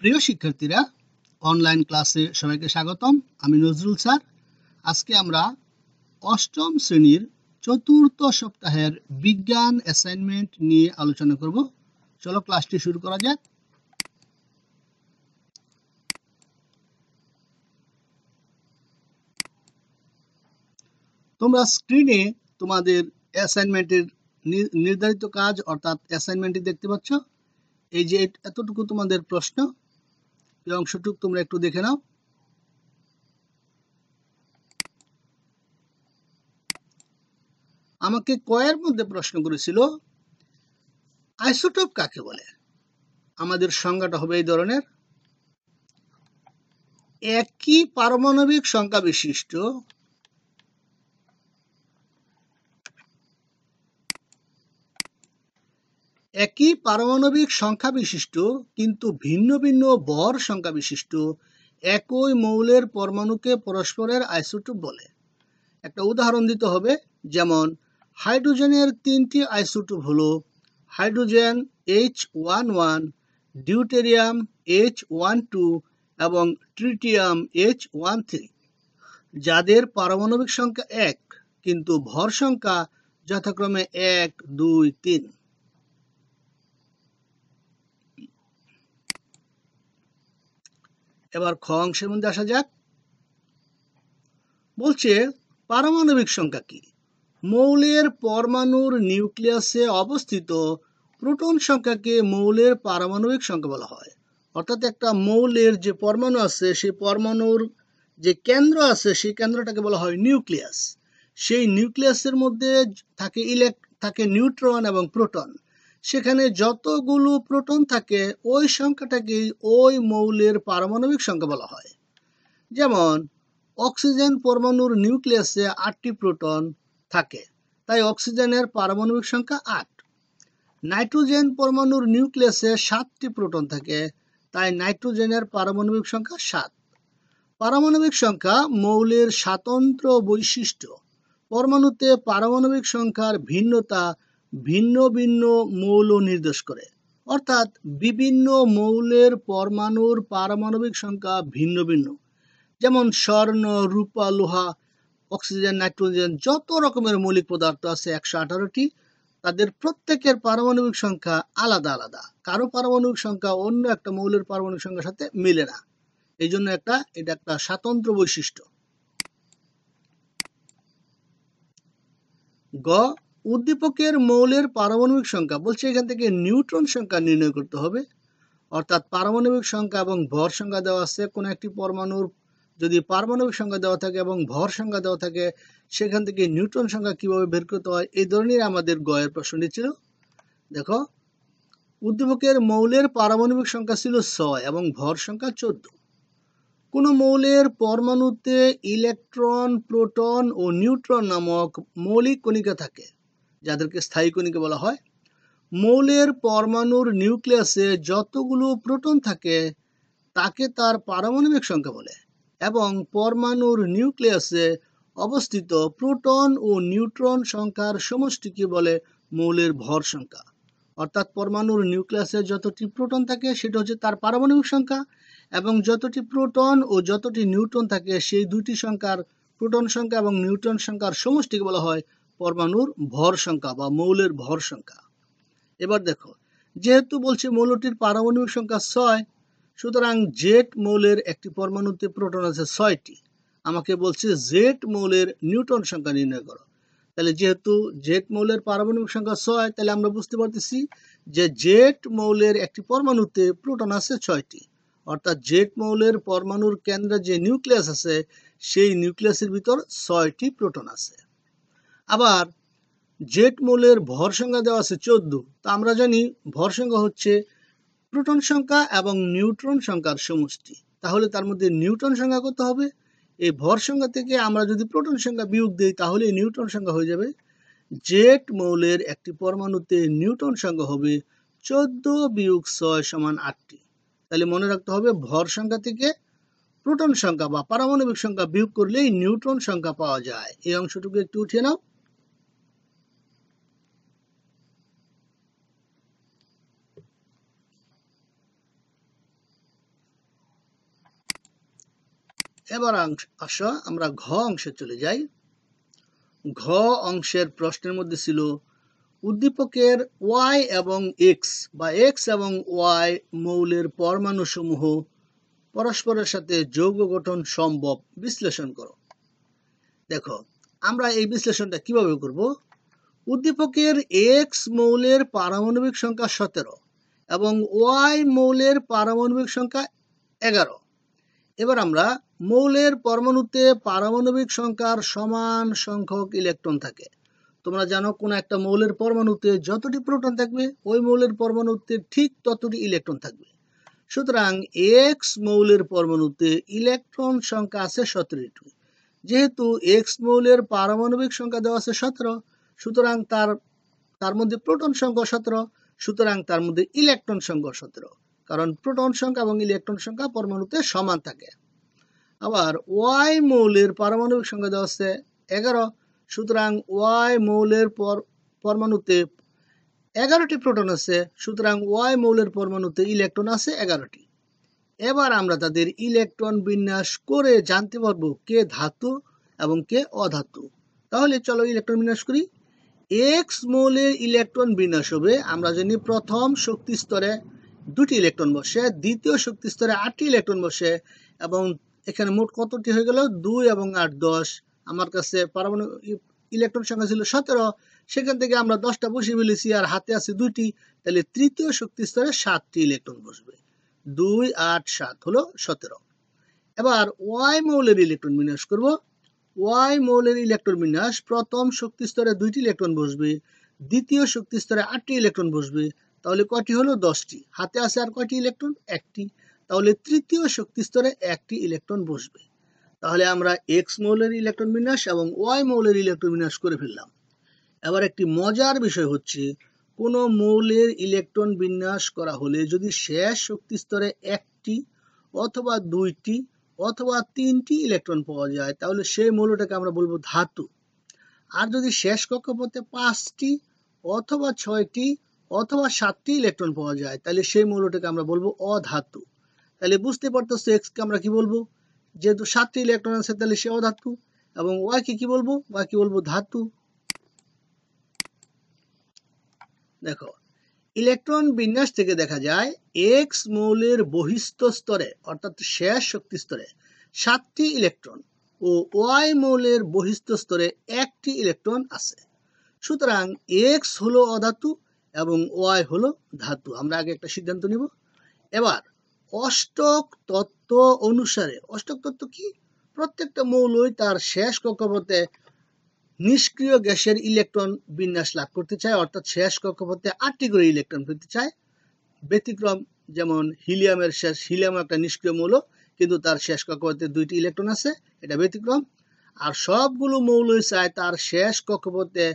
প্রিয় শিক্ষার্থীরা, অনলাইন ক্লাসে সবাইকে স্বাগতম। আমি নজরুল স্যার। আজকে আমরা অষ্টম শ্রেণীর চতুর্থ সপ্তাহের বিজ্ঞান অ্যাসাইনমেন্ট নিয়ে আলোচনা করব। চলো ক্লাসটি শুরু করা যাক। তোমরা স্ক্রিনে তোমাদের অ্যাসাইনমেন্টের নির্ধারিত কাজ অর্থাৎ অ্যাসাইনমেন্টটি দেখতে পাচ্ছ। এই যে এতটুকু তোমাদের প্রশ্ন, এই অংশটুকু তোমরা একটু দেখে নাও। আমাকে কয়ের মধ্যে প্রশ্ন করেছিল আইসোটোপ কাকে বলে। আমাদের সংজ্ঞাটা হবে এই ধরনের: একই পারমাণবিক সংখ্যা বিশিষ্ট কিন্তু ভিন্ন ভিন্ন ভর সংখ্যা বিশিষ্ট একই মৌলের পরমাণুকে পরস্পরের আইসোটোপ বলে। একটা উদাহরণ দিতে হবে, যেমন হাইড্রোজেনের 3টি আইসোটোপ হলো হাইড্রোজেন H11, ডিউটেরিয়াম H12 এবং ট্রিটিয়াম H13, যাদের পারমাণবিক সংখ্যা 1 কিন্তু ভর সংখ্যা যথাক্রমে 1, 2, 3। এবার খ অংশের মধ্যে আসা যাক। বলছে পারমাণবিক সংখ্যা কি? মৌলের পরমাণুর নিউক্লিয়াসে অবস্থিত প্রোটন সংখ্যাকে মৌলের পারমাণবিক সংখ্যা বলা হয়। অর্থাৎ একটা মৌলের যে পরমাণু আছে, সেই পরমাণুর যে কেন্দ্র আছে, সেই কেন্দ্রটাকে বলা হয় নিউক্লিয়াস। সেই নিউক্লিয়াসের মধ্যে থাকে নিউট্রন এবং প্রোটন। সেখানে যতগুলো প্রোটন থাকে, ওই সংখ্যাটাকেই ওই মৌলের পারমাণবিক সংখ্যা বলা হয়। যেমন অক্সিজেন পরমাণুর নিউক্লিয়াসে 8টি প্রোটন থাকে, তাই অক্সিজেনের পারমাণবিক সংখ্যা 8। নাইট্রোজেন পরমাণুর নিউক্লিয়াসে 7টি প্রোটন থাকে, তাই নাইট্রোজেনের পারমাণবিক সংখ্যা 7। পারমাণবিক সংখ্যা মৌলের স্বাতন্ত্র্য বৈশিষ্ট্য। পরমাণুতে পারমাণবিক সংখ্যার ভিন্নতা ভিন্ন ভিন্ন মৌল নির্দেশ করে। অর্থাৎ বিভিন্ন মৌলের পরমাণুর পারমাণবিক সংখ্যা ভিন্ন ভিন্ন। যেমন স্বর্ণ, রূপা, লোহা, অক্সিজেন, নাইট্রোজেন, যত রকমের মৌলিক পদার্থ আছে 118টি, তাদের প্রত্যেকের পারমাণবিক সংখ্যা আলাদা আলাদা। কারো পারমাণবিক সংখ্যা অন্য একটা মৌলের পারমাণবিক সংখ্যার সাথে মিলে না। এই জন্য এটা একটা স্বাতন্ত্র বৈশিষ্ট্য। গ, উদ্দীপকের মৌলের পারমাণবিক সংখ্যা। বলছে এখান থেকে নিউট্রন সংখ্যা নির্ণয় করতে হবে। অর্থাৎ পারমাণবিক সংখ্যা এবং ভর সংখ্যা দেওয়া আছে। কোনো একটি পরমাণুর যদি পারমাণবিক সংখ্যা দেওয়া থাকে এবং ভর সংখ্যা দেওয়া থাকে, সেখান থেকে নিউট্রন সংখ্যা কিভাবে বের করতে হয়, এই ধরনের আমাদের গয়ের প্রশ্নটি ছিল। দেখো, উদ্দীপকের মৌলের পারমাণবিক সংখ্যা ছিল 6 এবং ভর সংখ্যা 14। কোন মৌলের পরমাণুতে ইলেকট্রন, প্রোটন ও নিউট্রন নামক মৌলিক কণিকা থাকে, যাদেরকে স্থায়ী কণিকা বলা হয়। মৌলের পরমাণুর নিউক্লিয়াসে যতগুলো প্রোটন থাকে, তাকে তার পারমাণবিক সংখ্যা বলে। এবং পরমাণুর নিউক্লিয়াসে অবস্থিত প্রোটন ও নিউট্রন সংখ্যার সমষ্টিকে বলে মৌলের ভর সংখ্যা। অর্থাৎ পরমাণুর নিউক্লিয়াসে যতটি প্রোটন থাকে, সেটা হচ্ছে তার পারমাণবিক সংখ্যা, এবং যতটি প্রোটন ও যতটি নিউট্রন থাকে, সেই দুটি সংখ্যার, প্রোটন সংখ্যা এবং নিউট্রন সংখ্যার সমষ্টিকে বলা হয় পরমাণুর ভর সংখ্যা বা মৌলের ভর সংখ্যা। এবার দেখো, যেহেতু বলছে মৌলটির পারমাণবিক সংখ্যা 6, সুতরাং জেড মৌলের একটি পরমাণুতে প্রোটন আছে 6টি। আমাকে বলছে জেড মৌলের নিউট্রন সংখ্যা নির্ণয় করো। তাহলে যেহেতু জেড মৌলের পারমাণবিক সংখ্যা 6, তাহলে আমরা বুঝতে পারতেছি যে জেড মৌলের একটি পরমাণুতে প্রোটন আছে 6টি। অর্থাৎ জেড মৌলের পরমাণুর কেন্দ্রে যে নিউক্লিয়াস আছে, সেই নিউক্লিয়াসের ভিতর 6টি প্রোটন আছে। আবার জেড মৌলের ভর সংখ্যা দেওয়া আছে 14। তা আমরা জানি ভর সংখ্যা হচ্ছে প্রোটন সংখ্যা এবং নিউট্রন সংখ্যার সমষ্টি। তাহলে তার মধ্যে নিউট্রন সংখ্যা কত হবে? এই ভর সংখ্যা থেকে আমরা যদি প্রোটন সংখ্যা বিয়োগ দিই, তাহলে নিউট্রন সংখ্যা হয়ে যাবে। জেড মৌলের একটি পরমাণুতে নিউট্রন সংখ্যা হবে 14 বিয়োগ 6 সমান 8টি। তাহলে মনে রাখতে হবে, ভর সংখ্যা থেকে প্রোটন সংখ্যা বা পারমাণবিক সংখ্যা বিয়োগ করলেই নিউট্রন সংখ্যা পাওয়া যায়। এই অংশটুকু একটু উঠিয়ে নাও। এবার আসো আমরা ঘ অংশে চলে যাই। ঘ অংশের প্রশ্নের মধ্যে ছিল উদ্দীপকের y এবং x বা x এবং y মৌলের পরমাণু সমূহ পরস্পরের সাথে যৌগ গঠন সম্ভব বিশ্লেষণ করো। দেখো আমরা এই বিশ্লেষণটা কিভাবে করব। উদ্দীপকের x মৌলের পারমাণবিক সংখ্যা 17 এবং y মৌলের পারমাণবিক সংখ্যা 11। এবার আমরা মৌলের পরমাণুতে পারমাণবিক সংখ্যার সমান সংখ্যক ইলেকট্রন থাকে। তোমরা জানো কোন একটা মৌলের পরমাণুতে যতটি প্রোটন থাকবে ওই মৌলের পরমাণুতে ঠিক ততটি ইলেকট্রন থাকবে। সুতরাং x মৌলের পরমাণুতে ইলেকট্রন সংখ্যা আছে 17টি। যেহেতু x মৌলের পারমাণবিক সংখ্যা দেওয়া আছে 17, সুতরাং তার মধ্যে প্রোটন সংখ্যা 17, সুতরাং তার মধ্যে ইলেকট্রন সংখ্যা 17, কারণ প্রোটন সংখ্যা এবং ইলেকট্রন সংখ্যা পরমাণুতে সমান থাকে। আবার y মৌলের পারমাণবিক সংখ্যা দেওয়া আছে 11, সুতরাং y মৌলের পরমাণুতে 11টি প্রোটন আছে, সুতরাং y মৌলের পরমাণুতে ইলেকট্রন আছে 11টি। এবার আমরা তাদের ইলেকট্রন বিন্যাস করে জানতে পারবো কে ধাতু এবং কে অধাতু। তাহলে চলো ইলেকট্রন বিন্যাস করি। x মৌলের ইলেকট্রন বিন্যাস হবে, আমরা জানি প্রথম শক্তি স্তরে 2টি ইলেকট্রন বসে, দ্বিতীয় শক্তি স্তরে 8টি ইলেকট্রন বসে, এবং এখানে মোট কতটি হয়ে গেল 2 এবং 8 10। আমার কাছে পারমাণবিক ইলেকট্রন সংখ্যা ছিল 17, সেখান থেকে আমরা 10টা বসিয়ে ফেলেছি, আর হাতে আছে 2টি, তাহলে তৃতীয় শক্তি স্তরে 7টি ইলেকট্রন বসবে। 2 8 7 হলো 17। এবার y মৌলের ইলেকট্রন বিন্যাস করব। y মৌলের ইলেকট্রন বিন্যাস, প্রথম শক্তি স্তরে 2টি ইলেকট্রন বসবে, দ্বিতীয় শক্তি স্তরে 8টি ইলেকট্রন বসবে, তাহলে কয়টি হলো 10টি। হাতে আছে আর কয়টি ইলেকট্রন? 1টি, তাহলে তৃতীয় শক্তি স্তরে 1টি ইলেকট্রন বসবে। তাহলে আমরা x মৌলের ইলেকট্রন বিন্যাস এবং y মৌলের ইলেকট্রন বিন্যাস করে ফেললাম। এবার একটি মজার বিষয় হচ্ছে, কোন মৌলের ইলেকট্রন বিন্যাস করা হলে যদি শেষ শক্তি স্তরে 1টি অথবা 2টি অথবা 3টি ইলেকট্রন পাওয়া যায়, তাহলে সেই মৌলটাকে আমরা বলবো ধাতু। আর যদি শেষ কক্ষপথে 5টি অথবা 6টি অথবা 7টি ইলেকট্রন পাওয়া যায়, তাহলে সেই মৌলটাকে আমরা বলবো অধাতু। তাহলে বুঝতে পারতেছো x কে আমরা কি বলবো, যেহেতু 7টি ইলেকট্রন আছে তাহলে সে অধাতু, এবং y কে কি বলবো, y কে বলবো ধাতু। দেখো ইলেকট্রন বিন্যাস থেকে দেখা যায় x মৌলের বহিস্থ স্তরে অর্থাৎ শেষ শক্তি স্তরে 7টি ইলেকট্রন ও y মৌলের বহিস্থ স্তরে 1টি ইলেকট্রন আছে। সুতরাং x হলো অধাতু এবং y হলো ধাতু। আমরা আগে একটা সিদ্ধান্ত নিব। এবার অষ্টক তত্ত্ব অনুসারে, অষ্টক তত্ত্ব কি, প্রত্যেকটা মৌলই তার শেষ কক্ষপথে নিষ্ক্রিয় গ্যাসের ইলেকট্রন বিন্যাস লাভ করতে চায়, অর্থাৎ শেষ কক্ষপথে 8টি করে ইলেকট্রন পেতে চায়। ব্যতিক্রম যেমন হিলিয়ামের হিলিয়াম একটা নিষ্ক্রিয় মৌল, কিন্তু তার শেষ কক্ষপথে 2টি ইলেকট্রন আছে, এটা ব্যতিক্রম। আর সবগুলো মৌলই চায় তার শেষ কক্ষপথে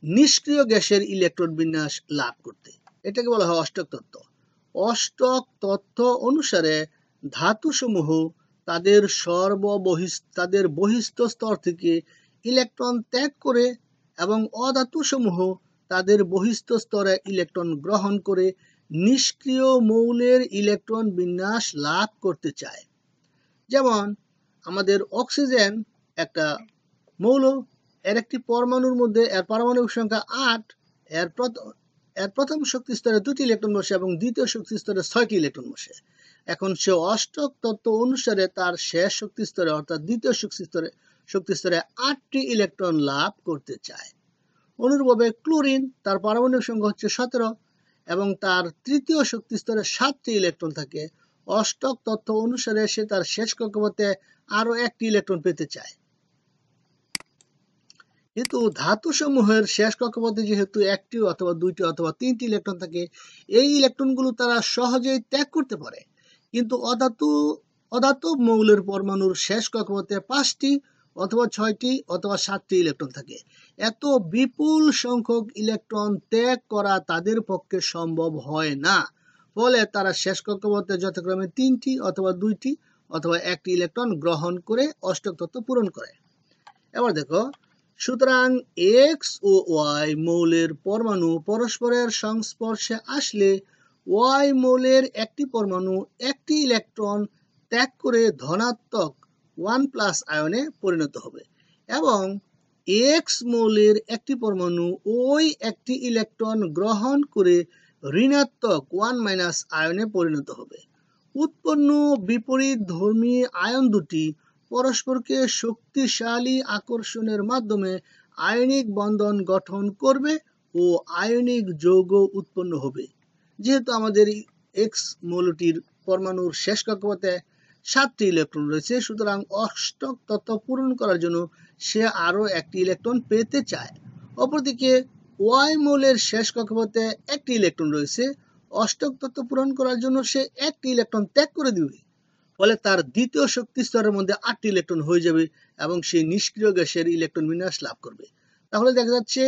নিষ্ক্রিয় গ্যাসের ইলেকট্রন বিন্যাস লাভ করতে। এটাকে বলা হয় অষ্টক তত্ত্ব। অষ্টক তত্ত্ব অনুসারে ধাতুসমূহ তাদের বহিস্থ স্তর থেকে ইলেকট্রন ত্যাগ করে এবং অধাতুসমূহ তাদের বহিস্থ স্তরে ইলেকট্রন গ্রহণ করে নিষ্ক্রিয় মৌলের ইলেকট্রন বিন্যাস লাভ করতে চায়। যেমন আমাদের অক্সিজেন একটা মৌল, এর একটি পরমাণুর মধ্যে এর পারমাণবিক সংখ্যা 8, এর প্রথম শক্তি স্তরে 2টি ইলেকট্রন বসে এবং দ্বিতীয় শক্তি স্তরে 6টি ইলেকট্রন বসে। এখন সে অষ্টক তত্ত্ব অনুসারে তার শেষ শক্তি স্তরে অর্থাৎ দ্বিতীয় শক্তি স্তরে 8টি ইলেকট্রন লাভ করতে চায়। অনুরূপভাবে ক্লোরিন, তার পারমাণবিক সংখ্যা হচ্ছে 17 এবং তার তৃতীয় শক্তি স্তরে 7টি ইলেকট্রন থাকে। অষ্টক তত্ত্ব অনুসারে সে তার শেষ কক্ষপথে আরো 1টি ইলেকট্রন পেতে চায়। কিন্তু ধাতু সমূহের শেষ কক্ষপথে যেহেতু 1টি অথবা 2টি অথবা 3টি ইলেকট্রন থাকে, এই ইলেকট্রনগুলো তারা সহজেই ত্যাগ করতে পারে। কিন্তু অধাতু মৌলের পরমাণুর শেষ কক্ষপথে 5টি অথবা 6টি অথবা 7টি ইলেকট্রন থাকে। এত বিপুল সংখ্যক ইলেকট্রন ত্যাগ করা তাদের পক্ষে সম্ভব হয় না, ফলে তারা শেষ কক্ষপথে যথাক্রমে 3টি অথবা 2টি অথবা 1টি ইলেকট্রন গ্রহণ করে অষ্টক তত্ত্ব পূরণ করে। এবার দেখো, সুতরাং x ও y মৌলের পরমাণু পরস্পরের সংস্পর্শে আসলে y মৌলের একটি পরমাণু একটি ইলেকট্রন ত্যাগ করে ধনাত্মক 1+ আয়নে পরিণত হবে এবং এক্স মৌলের একটি পরমাণু ওই একটি ইলেকট্রন গ্রহণ করে ঋণাত্মক 1- আয়নে পরিণত হবে। উৎপন্ন বিপরীত ধর্মী আয়ন দুটি পরস্পরকে শক্তিশালী আকর্ষণের মাধ্যমে আয়নিক বন্ধন গঠন করবে ও আয়নিক যৌগ উৎপন্ন হবে। যেহেতু আমাদের এক্স মৌলটির পরমাণুর শেষ কক্ষপথে 7টি ইলেকট্রন রয়েছে, সুতরাং অষ্টক তত্ত্ব পূরণ করার জন্য সে আরও একটি ইলেকট্রন পেতে চায়। অপরদিকে ওয়াই মৌলের শেষ কক্ষপথে একটি ইলেকট্রন রয়েছে, অষ্টক তত্ত্ব পূরণ করার জন্য সে একটি ইলেকট্রন ত্যাগ করে দিবে। ফলে তার দ্বিতীয় শক্তি স্তরের মধ্যে 8টি ইলেকট্রন হয়ে যাবে এবং সে নিষ্ক্রিয় গ্যাসের ইলেকট্রন বিন্যাস লাভ করবে। তাহলে দেখা যাচ্ছে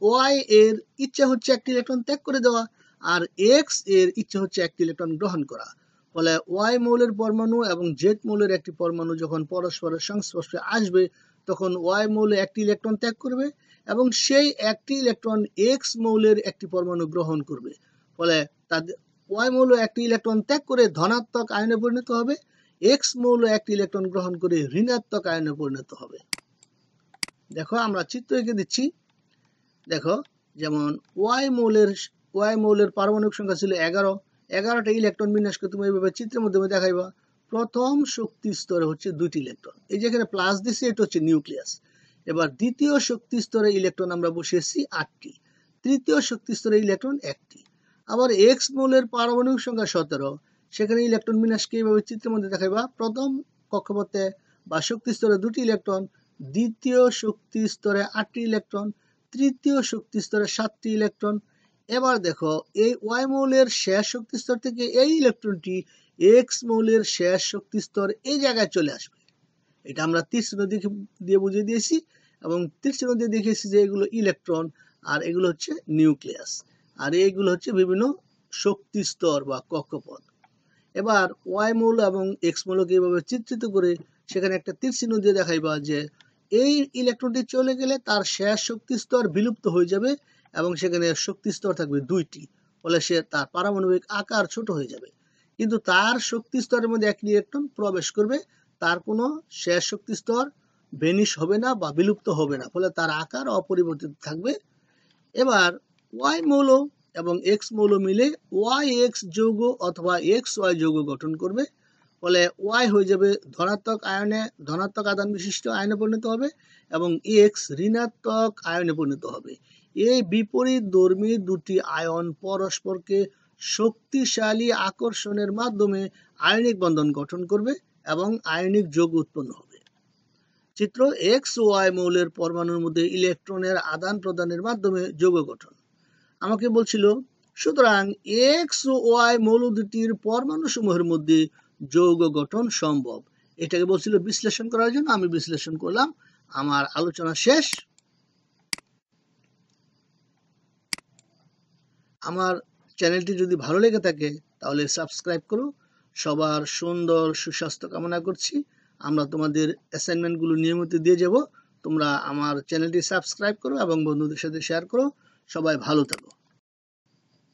ওয়াই এর ইচ্ছা হচ্ছে একটি ইলেকট্রন ত্যাগ করে দেওয়া, আর এক্স এর ইচ্ছা হচ্ছে একটি ইলেকট্রন গ্রহণ করা। ফলে ওয়াই মৌলের পরমাণু এবং জেড মৌলের একটি পরমাণু যখন পরস্পরের সংস্পর্শে আসবে তখন ওয়াই মৌলে একটি ইলেকট্রন ত্যাগ করবে এবং সেই একটি ইলেকট্রন এক্স মৌলের একটি পরমাণু গ্রহণ করবে। ফলে তাদের ওয়াই মৌল একটি ইলেকট্রন ত্যাগ করে ধনাত্মক আয়নে পরিণত হবে, এক্স মৌল একটি ইলেকট্রন গ্রহণ করে ঋণাত্মক আয়নে পরিণত হবে। দেখো আমরা চিত্র এঁকে দিচ্ছি। দেখো যেমন ওয়াই মৌলের পারমাণবিক সংখ্যা ছিল 11টা ইলেকট্রন বিন্যাসকে তুমি এইভাবে চিত্রের মাধ্যমে দেখাইবা। প্রথম শক্তি স্তরে হচ্ছে 2টি ইলেকট্রন, এই যেখানে প্লাস দিছি এটা হচ্ছে নিউক্লিয়াস। এবার দ্বিতীয় শক্তি স্তরে ইলেকট্রন আমরা বসিয়েছি 8টি, তৃতীয় শক্তি স্তরে ইলেকট্রন 1টি। আবার এক্স মৌলের পারমাণবিক সংখ্যা 17, সেখানে ইলেকট্রন বিন্যাসকে এইভাবে চিত্রের মধ্যে দেখাইবা। প্রথম কক্ষপথে বা শক্তি স্তরে 2টি ইলেকট্রন, দ্বিতীয় শক্তি স্তরে 8টি ইলেকট্রন, তৃতীয় শক্তি স্তরে 7টি ইলেকট্রন। এবার দেখো এই ওয়াই মৌলের শেষ শক্তি স্তর থেকে এই ইলেকট্রনটি এক্স মৌলের শেষ শক্তি স্তর এই জায়গায় চলে আসবে। এটা আমরা তীর চিহ্ন দিয়ে বুঝিয়ে দিয়েছি এবং তীর চিহ্ন দিয়ে দেখিয়েছি যে এগুলো ইলেকট্রন আর এগুলো হচ্ছে নিউক্লিয়াস আর এইগুলো হচ্ছে বিভিন্ন শক্তি স্তর বা কক্ষপথ। এবার ওয়াই মৌল এবং এক্স মৌলকে এইভাবে চিত্রিত করে সেখানে একটা তীর চিহ্ন দিয়ে দেখাইবা যে এই ইলেকট্রনটি চলে গেলে তার শেষ শক্তি স্তর বিলুপ্ত হয়ে যাবে এবং সেখানে শক্তি স্তর থাকবে 2টি, ফলে সে তার পারমাণবিক আকার ছোট হয়ে যাবে। কিন্তু তার শক্তি স্তরের মধ্যে একটি ইলেকট্রন প্রবেশ করবে, তার কোনো শেষ শক্তি স্তর ভেনিশ হবে না বা বিলুপ্ত হবে না, ফলে তার আকার অপরিবর্তিত থাকবে। এবার ওয়াই মৌল এবং এক্স মৌল মিলে ওয়াই এক্স যৌগ অথবা এক্স ওয়াই যৌগ গঠন করবে। ফলে ওয়াই হয়ে যাবে ধনাত্মক আধান বিশিষ্ট আয়নে পরিণত হবে এবং এক্স ঋণাত্মক আয়নে পরিণত হবে। এই বিপরীত ধর্মী দুটি আয়ন পরস্পরকে শক্তিশালী আকর্ষণের মাধ্যমে আয়নিক বন্ধন গঠন করবে এবং আয়নিক যৌগ উৎপন্ন হবে। চিত্র এক্স ও ওয়াই মৌলের পরমাণুর মধ্যে ইলেকট্রনের আদান প্রদানের মাধ্যমে যৌগ গঠন। আমাকে বলছিল সুতরাং এক্স ও ওয়াই মৌল দুটির পরমাণু সমূহের মধ্যে যৌগ গঠন সম্ভব। এটাকে বলছিল বিশ্লেষণ করার জন্য, আমি বিশ্লেষণ করলাম। আমার আলোচনা শেষ। আমার চ্যানেলটি যদি ভালো লেগে থাকে তাহলে সাবস্ক্রাইব করো। সবার সুন্দর সুস্বাস্থ্য কামনা করছি। আমরা তোমাদের অ্যাসাইনমেন্টগুলো নিয়মিত দিয়ে যাব। তোমরা আমার চ্যানেলটি সাবস্ক্রাইব করো এবং বন্ধুদের সাথে শেয়ার করো। সবাই ভালো থাকো।